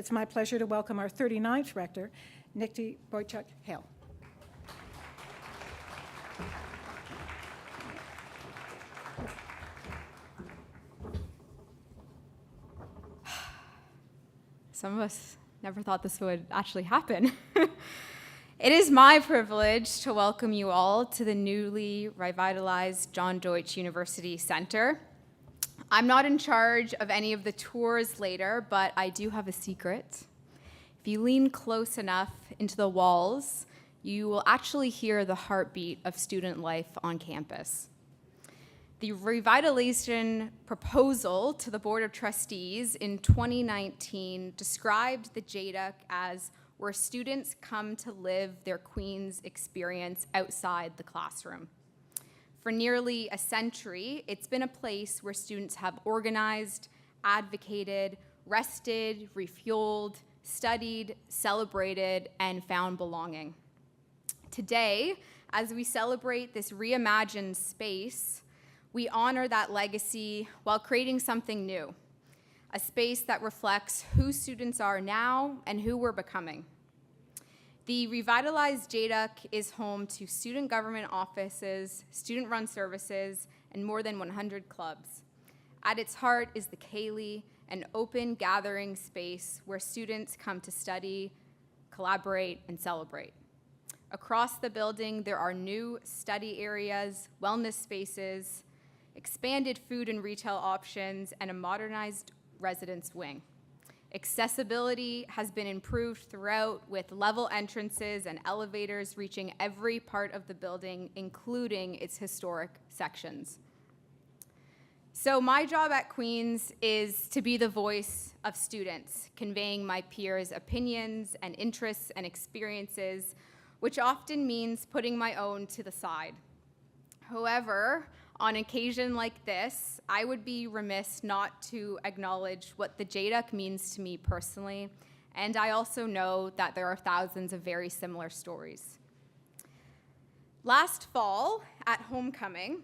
It's my pleasure to welcome our 39th Rector, Nikki Boychuk-Hale. Some of us never thought this would actually happen. It is my privilege to welcome you all to the newly revitalized John Deutsch University Center. I'm not in charge of any of the tours later, but I do have a secret. If you lean close enough into the walls, you will actually hear the heartbeat of student life on campus. The revitalization proposal to the Board of Trustees in 2019 described the JDUC as where students come to live their Queen's experience outside the classroom. For nearly a century, it's been a place where students have organized, advocated, rested, refueled, studied, celebrated, and found belonging. Today, as we celebrate this reimagined space, we honor that legacy while creating something new, a space that reflects who students are now and who we're becoming. The revitalized JDUC is home to student government offices, student-run services, and more than 100 clubs. At its heart is the Kaylee, an open gathering space where students come to study, collaborate, and celebrate. Across the building, there are new study areas, wellness spaces, expanded food and retail options, and a modernized residence wing. Accessibility has been improved throughout with level entrances and elevators reaching every part of the building, including its historic sections. So my job at Queen's is to be the voice of students, conveying my peers' opinions and interests and experiences, which often means putting my own to the side. However, on occasion like this, I would be remiss not to acknowledge what the JDUC means to me personally, and I also know that there are thousands of very similar stories. Last fall, at homecoming,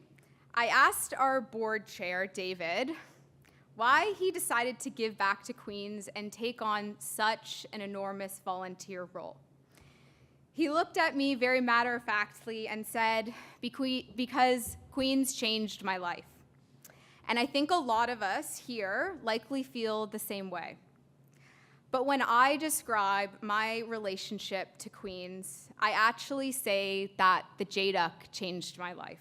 I asked our board chair, David, why he decided to give back to Queen's and take on such an enormous volunteer role. He looked at me very matter-of-factly and said, because Queen's changed my life. And I think a lot of us here likely feel the same way. But when I describe my relationship to Queen's, I actually say that the JDUC changed my life,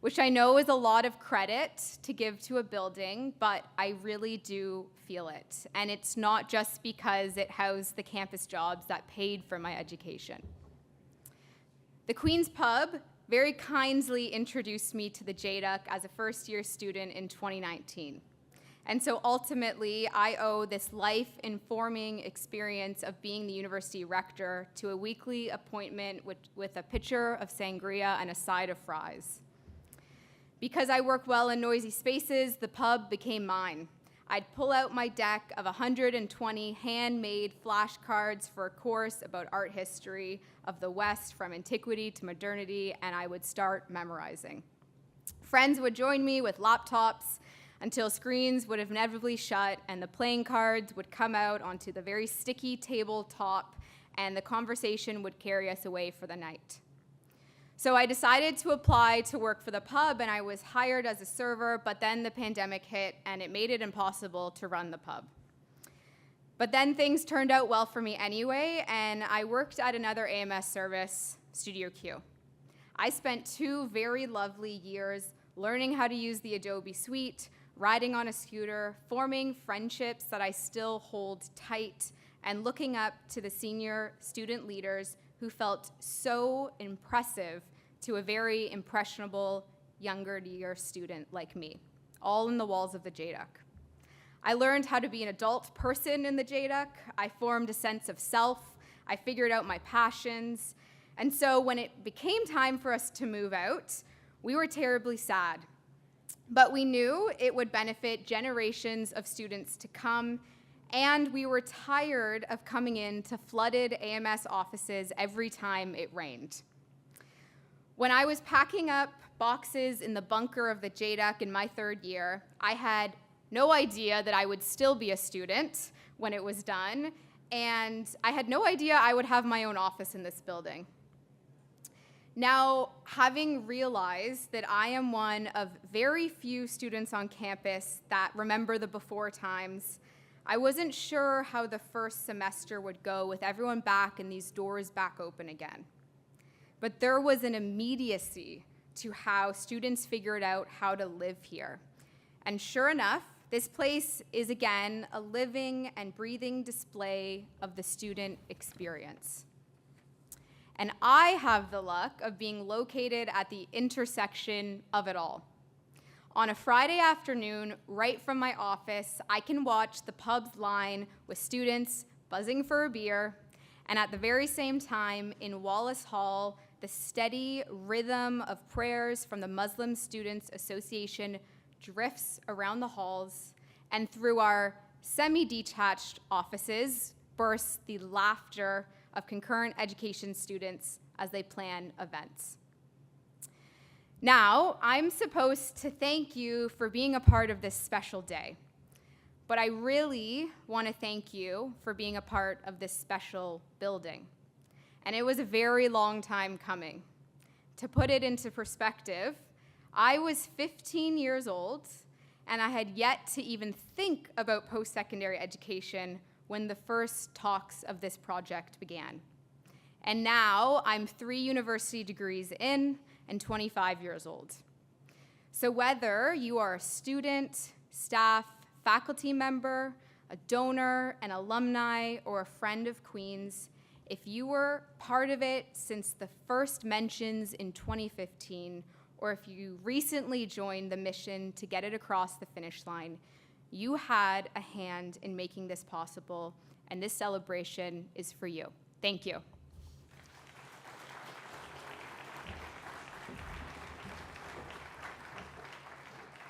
which I know is a lot of credit to give to a building, but I really do feel it. And it's not just because it housed the campus jobs that paid for my education. The Queen's Pub very kindly introduced me to the JDUC as a first-year student in 2019. And so ultimately, I owe this life-informing experience of being the university rector to a weekly appointment with a pitcher of sangria and a side of fries. Because I work well in noisy spaces, the pub became mine. I'd pull out my deck of 120 handmade flashcards for a course about art history of the West from antiquity to modernity, and I would start memorizing. Friends would join me with laptops until screens would inevitably shut and the playing cards would come out onto the very sticky tabletop, and the conversation would carry us away for the night. So I decided to apply to work for the pub, and I was hired as a server, but then the pandemic hit, and it made it impossible to run the pub. But then things turned out well for me anyway, and I worked at another AMS service, Studio Q. I spent 2 very lovely years learning how to use the Adobe Suite, riding on a scooter, forming friendships that I still hold tight, and looking up to the senior student leaders who felt so impressive to a very impressionable younger year student like me, all in the walls of the JDUC. I learned how to be an adult person in the JDUC. I formed a sense of self. I figured out my passions. And so when it became time for us to move out, we were terribly sad. But we knew it would benefit generations of students to come, and we were tired of coming into flooded AMS offices every time it rained. When I was packing up boxes in the bunker of the JDUC in my 3rd year, I had no idea that I would still be a student when it was done, and I had no idea I would have my own office in this building. Now, having realized that I am one of very few students on campus that remember the before times, I wasn't sure how the first semester would go with everyone back and these doors back open again. But there was an immediacy to how students figured out how to live here. And sure enough, this place is again a living and breathing display of the student experience. And I have the luck of being located at the intersection of it all. On a Friday afternoon, right from my office, I can watch the pubs line with students buzzing for a beer, and at the very same time, in Wallace Hall, the steady rhythm of prayers from the Muslim Students Association drifts around the halls, and through our semi-detached offices bursts the laughter of concurrent education students as they plan events. Now, I'm supposed to thank you for being a part of this special day, but I really want to thank you for being a part of this special building. And it was a very long time coming. To put it into perspective, I was 15 years old, and I had yet to even think about post-secondary education when the first talks of this project began. And now I'm 3 university degrees in and 25 years old. So whether you are a student, staff, faculty member, a donor, an alumni, or a friend of Queen's, if you were part of it since the first mentions in 2015, or if you recently joined the mission to get it across the finish line, you had a hand in making this possible, and this celebration is for you. Thank you.